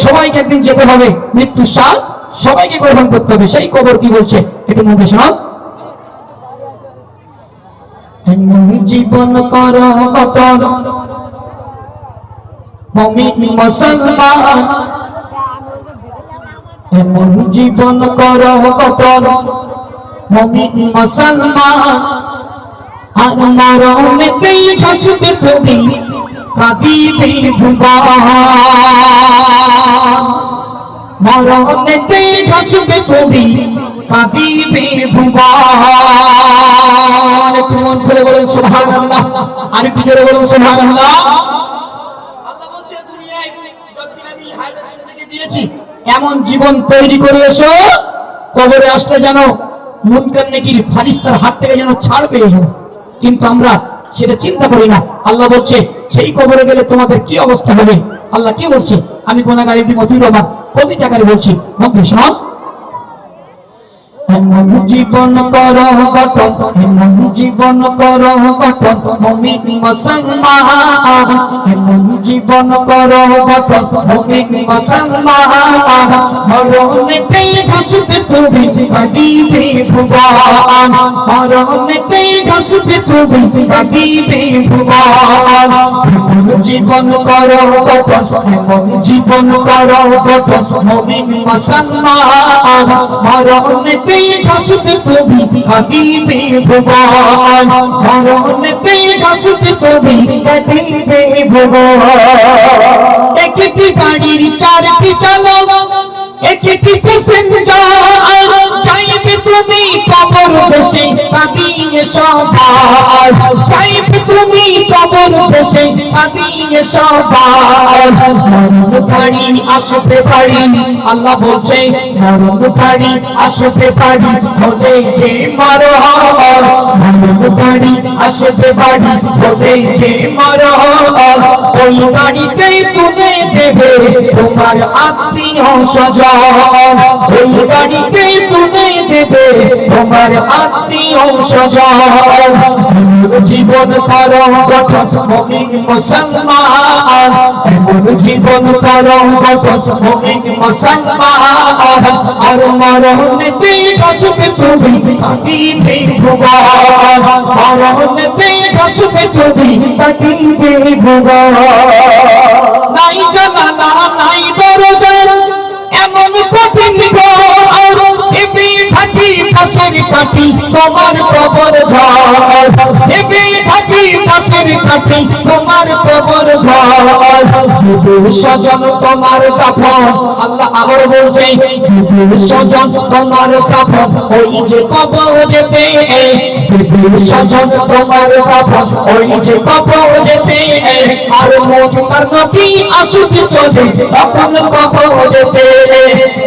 সবাইকে একদিন যেতে হবে, মৃত্যুর স্বাদ সবাইকে গ্রহণ করতে হবে। সেই কবর কি বলছে একটু মনে শোনাও। জীবন কর অটল মুমিন মুসলমান, এমন জীবন কর অটল মুমিন মুসলমান, আর মরণেতেই ঘাসবে তুমি কাঁদিবে ভুবন, মরণেতেই ঘাসবে তুমি কাঁদিবে ভুবন। একটু মন খুলে বলুন সুবহানাল্লাহ, আরেকটু জোরে বলুন সুবহানাল্লাহ। আল্লাহ বলছে দুনিয়ায় যতদিন আমি হায়াতে জিন্দেগি দিয়েছি এমন জীবন তৈরি করে এসো, কবরে আসলে যেন মুনকার নেকির ফারিস্তার হাত থেকে যেন ছাড় পেয়ে যাও। কিন্তু আমরা সেটা চিন্তা করি না। আল্লাহ বলছে সেই কবরে গেলে তোমাদের কি অবস্থা হবে। আল্লাহ কি বলছে? আমি গুনাহগার ইবনে মতিউর রহমান প্রতি জায়গায় বলছি, মধ্যে শোন। এমন জীবন কর গঠন, এমন জীবন কর গঠন মুমিন মুসলমান, এমন জীবন কর গঠন মুমিন মুসলমান, মরণেতেই ঘাসবে তুমি কাঁদিবে ভুবন, মরণেতেই ঘাসবে তুমি কাঁদিবে ভুবন। এমন জীবন কর গঠন, এমন জীবন কর গঠন মুমিন মুসলমান, মরণেতেই ঘাসবে তুমি কাঁদিবে ভুবন, মরণেতেই ঘাসবে তুমি কাঁদিবে ভুবন। একটি গাড়ির চারটি চালক, একটি প্যাসেঞ্জার, যাইবে তুমি কবর দেশে কাঁদিয়ে সবার, যাইবে তুমি কবর দেশে কাঁদিয়ে সবার। মরণ গাড়ি আসতে পারি, আল্লাহ বলছে মরণ গাড়ি আসতে পারি হলে যে মরণ, মরণ গাড়ি আসতে পারি হলে যে মরণ, ওই গাড়িতে তুলে দেবে তোমার আত্মীয় স্বজন, ওই গাড়িতে তুলে দেবে তোমার আত্মীয় স্বজন। জীবন কর গঠন মুমিন মুসলমান, এমন জীবন কর গঠন মুমিন মুসলমান, আর মরণেতেই ঘাসবে তুমি কাঁদিবে ভুবন, মরণেতেই ঘাসবে তুমি কাঁদিবে ভুবন। নাই জানালা নাই দরজা এমন কঠিন ঘর, এবে থাকি পাশের কাঠি তোমার কবর ঘর, এবে থাকি পাশের কাঠি তোমার কবর ঘর। স্বজন তোমার কাফন, আল্লাহ আবার বলছে স্বজন তোমার কাফন ওই যে কবরেতে, স্বজন তোমার কাফন ওই যে কবরেতে, আর মুনকার নবী আসুক চলে তখন কবরেতে,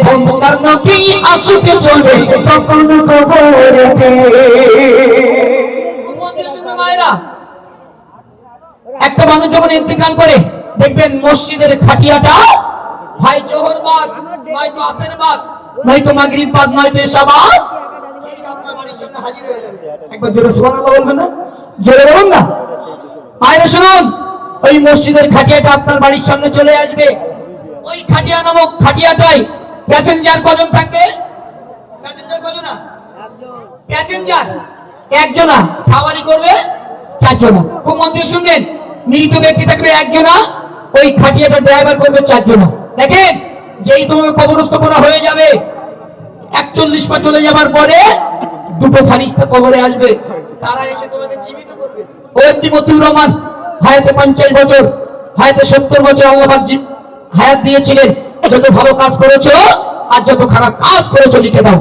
মুনকার নবী আসুক চলে তখন কবরেতে। একটা মানুষ যখন ইন্তেকাল করে দেখবেন মসজিদের খাটিয়াটা ভাই জোহর বাদ, নয়তো আসর বাদ, নয়তো মাগরিব বাদ, নয়তো এশা বাদ ঠিক আপনার বাড়ির সামনে হাজির হয়ে যাবে। একবার জোরে সুবহানাল্লাহ বলবেন না? জোরে বলুন না। মায়েরা শুনুন, ওই মসজিদের খাটিয়াটা আপনার বাড়ির সামনে চলে আসবে। ওই খাটিয়া নামক খাটিয়াটায় প্যাসেঞ্জার কজন থাকবে? প্যাসেঞ্জার কজনা? প্যাসেঞ্জার একজনা, সাওয়ারি করবে চারজনা। খুব মন দিয়ে শুনবেন, মৃত ব্যক্তি থাকবে একজনা, ওই খাটিয়াটা ড্রাইভার করবে চারজনা। দেখেন যেই তোমাকে কবরস্থ করা হয়ে যাবে 41 পা চলে যাবার পরে দুটো ফারিস্তা কবরে আসবে, তারা এসে তোমাকে জীবিত করবে। ও ইবনে মতিউর রহমান হায়াতে 50 বছর, হায়াতে 70 বছর আল্লাহ পাক হায়াত দিয়েছিলেন। যত ভালো কাজ করেছো আর যত খারাপ কাজ করেছো লিখে দাও।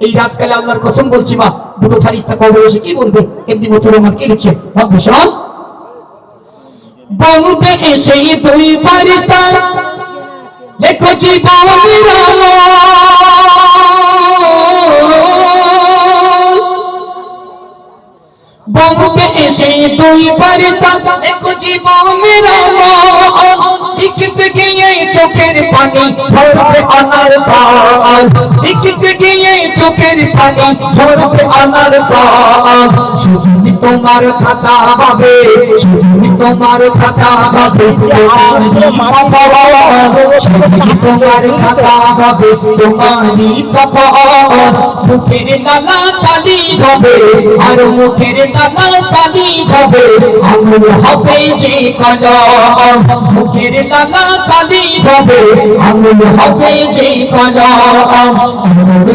এই রাতকালে আল্লাহর কসম বলছি মা, দুটো ফারিস্তা কবরে এসে কি বলবে? ইবনে মতিউর রহমান কি লিখছে ভীষণ বলবে এসে দুই ফারিস্তা, দেখো জীবনের বলবে এসে দুই ফারিস্তা, দেখো জীবনের লিখতে গিয়ে চোখের পানি ধরবে অনার পাল, লিখতে গিয়ে চোখের পানি ঝরবে আনার পর শুধুই তোমার খাতা হবে শুধুই তোমার খাতা হবে শুধুই তোমার খাতা হবে তোমারই কপাল মুখের লালা কালি হবে আর মুখের লালা কালি হবে আঙুল হবে যে কলম মুখের লালা কালি হবে আঙুল হবে যে কলম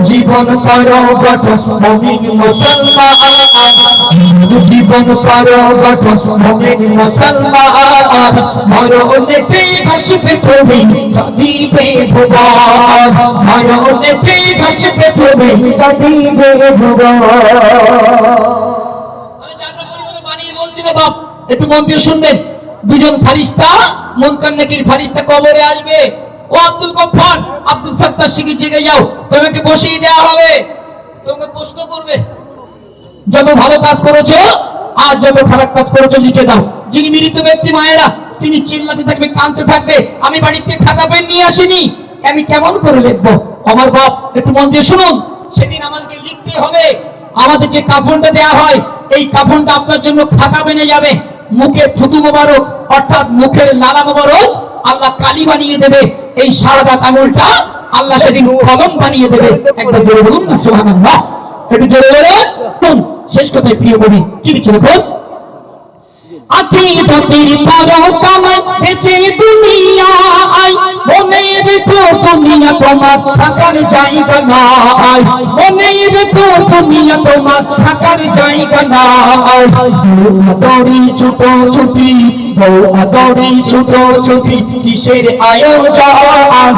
জীবন করো গঠন মুমিন মুসলমান জীবন করো গঠন মুমিন মুসলমান মরণেতে ভাসবে তুমি কাঁদিবে ভুবন মরণেতে ভাসবে তুমি কাঁদিবে ভুবন। আমি জানা পরিমাণে বানিয়ে বলছি না বাপ, একটু মন দিয়ে শুনবেন। দুজন ফারিস্তা মুনকার নাকির ফারিস্তা কবরে আসবে। ও আব্দুল গফফার আব্দুল সত্তার শিখে জেগে যাও, তোমাকে বসিয়ে দেওয়া হবে। তোমাকে প্রশ্ন করবে যত ভালো কাজ করেছো আর যত খারাপ কাজ করেছো লিখে দাও। যিনি মৃত ব্যক্তি মায়েরা তিনি চিল্লাতে থাকবে কাঁদতে থাকবে আমি বাড়িতে খাতা পেন নিয়ে আসিনি, আমি কেমন করে লিখবো। আমার বাপ একটু মন দিয়ে শুনুন, সেদিন আমাদেরকে লিখতে হবে। আমাদের যে কাফনটা দেয়া হয় এই কাফনটা আপনার জন্য খাতা বেনে যাবে। মুখে থুতু মোবারক অর্থাৎ মুখের লালা মোবারক আল্লাহ কালি বানিয়ে দেবে, এই শাহাদাত আঙুলটা আল্লাহ সেদিন কলম বানিয়ে দেবে। একবার জোরে বলুন না সুবহানাল্লাহ, একটু জোরে বলুন। শেষ কথায় প্রিয় কবি কি লিখছে দেখুন, আতিদাতির করো কামাই বেঁচে দুনিয়ায় মনে রেখো দুনিয়া তোমার থাকার জায়গা নয় মনে রেখো দুনিয়া তোমার থাকার জায়গা নয় দৌড়ি ছুটো ছুটি দৌড়ি ছুটো ছুটি কিসের আয়োজন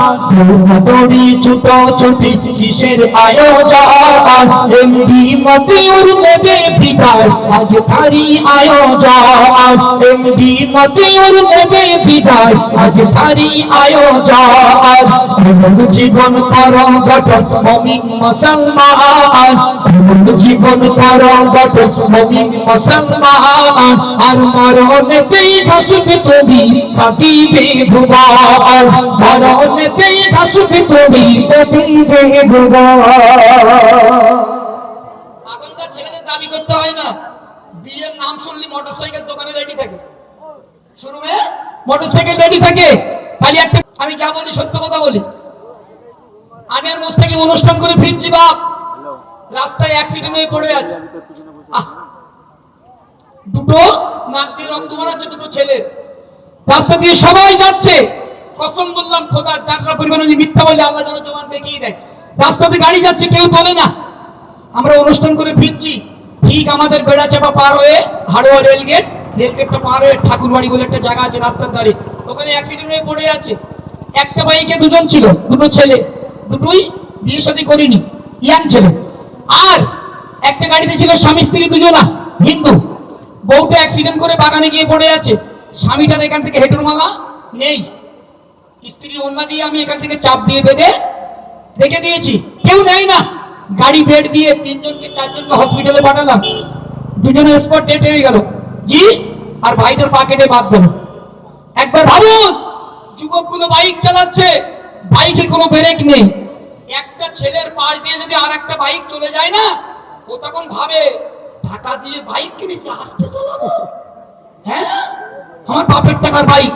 দৌড়ি ছুটো ছুটি কিসের আয়োজন এমডি মতিউর নেবে বিদায় আজ তারি আয়োজন এমডি মতিউর নেবে বিদায় আজ তারি আয়োজন জীবন করো গঠন মুমিন মুসলমান জীবন করো গঠন মুমিন মুসলমান আর মরণেতেই ভাসবে তুমি কাঁদিবে ভুবন মরণেতেই ভাসবে তুমি কাঁদিবে ভুবন। এখনকার ছেলেদের দাবি করতে হয় না, বিয়ের নাম শুনলি মোটরসাইকেল দোকানে রেডি থাকে, শোরুমে মোটরসাইকেল রেডি থাকে। খালি একটা আমি যা বলি সত্য কথা বলি। আমি আর মোস্তাকি অনুষ্ঠান করে ফিরছি বাপ, রাস্তায় অ্যাক্সিডেন্ট হয়ে পড়ে আছে। দুটো নাক দিয়ে রক্ত মারাচ্ছে দুটো ছেলে, রাস্তা দিয়ে সবাই যাচ্ছে। কসম বললাম খোদার যাত্রা পরিমাণ মিথ্যা বলে আল্লাহ যেন জমান দেখিয়ে দেয়। রাস্তাতে গাড়ি যাচ্ছে কেউ বলে না। আমরা অনুষ্ঠান করে ফিরছি, ঠিক আমাদের বেড়াচাপা পার হয়ে হাড়োয়া রেলগেটটা পার হয়ে ঠাকুরবাড়ি বলে একটা জায়গা আছে রাস্তার ধারে, ওখানে অ্যাক্সিডেন্ট হয়ে পড়ে আছে। একটা বাইকে দুজন ছিল, দুটো ছেলে, দুটোই বিয়ে শাদী করিনি, ইয়াং ছেলে। আর একটা গাড়িতে ছিল স্বামী স্ত্রী দুজনা হিন্দু। বউটা অ্যাক্সিডেন্ট করে বাগানে গিয়ে পড়ে আছে, স্বামীটার এখান থেকে হেঁটুর মালা নেই, স্ত্রীর ওন্না দিয়ে আমি এখান থেকে চাপ দিয়ে বেঁধে রেখে দিয়েছি, কেউ নেই না। গাড়ি বেড দিয়ে 3 জনকে 4 জনকে হসপিটালে পাঠালাম, দুজনে স্পট ডেট হয়ে গেল জি, আর ভাইটার পা কেটে বাদ গেল। একবার ভাবুন, যুবকগুলো বাইক চালাচ্ছে, বাইকের কোনো ব্রেক নেই, একটা ছেলের পাশ দিয়ে যদি আর একটা বাইক চলে যায় না, ও তখন ভাবে টাকা দিয়ে বাইক কিনেছি আস্তে চালাবো, হ্যাঁ আমার বাপের টাকার বাইক।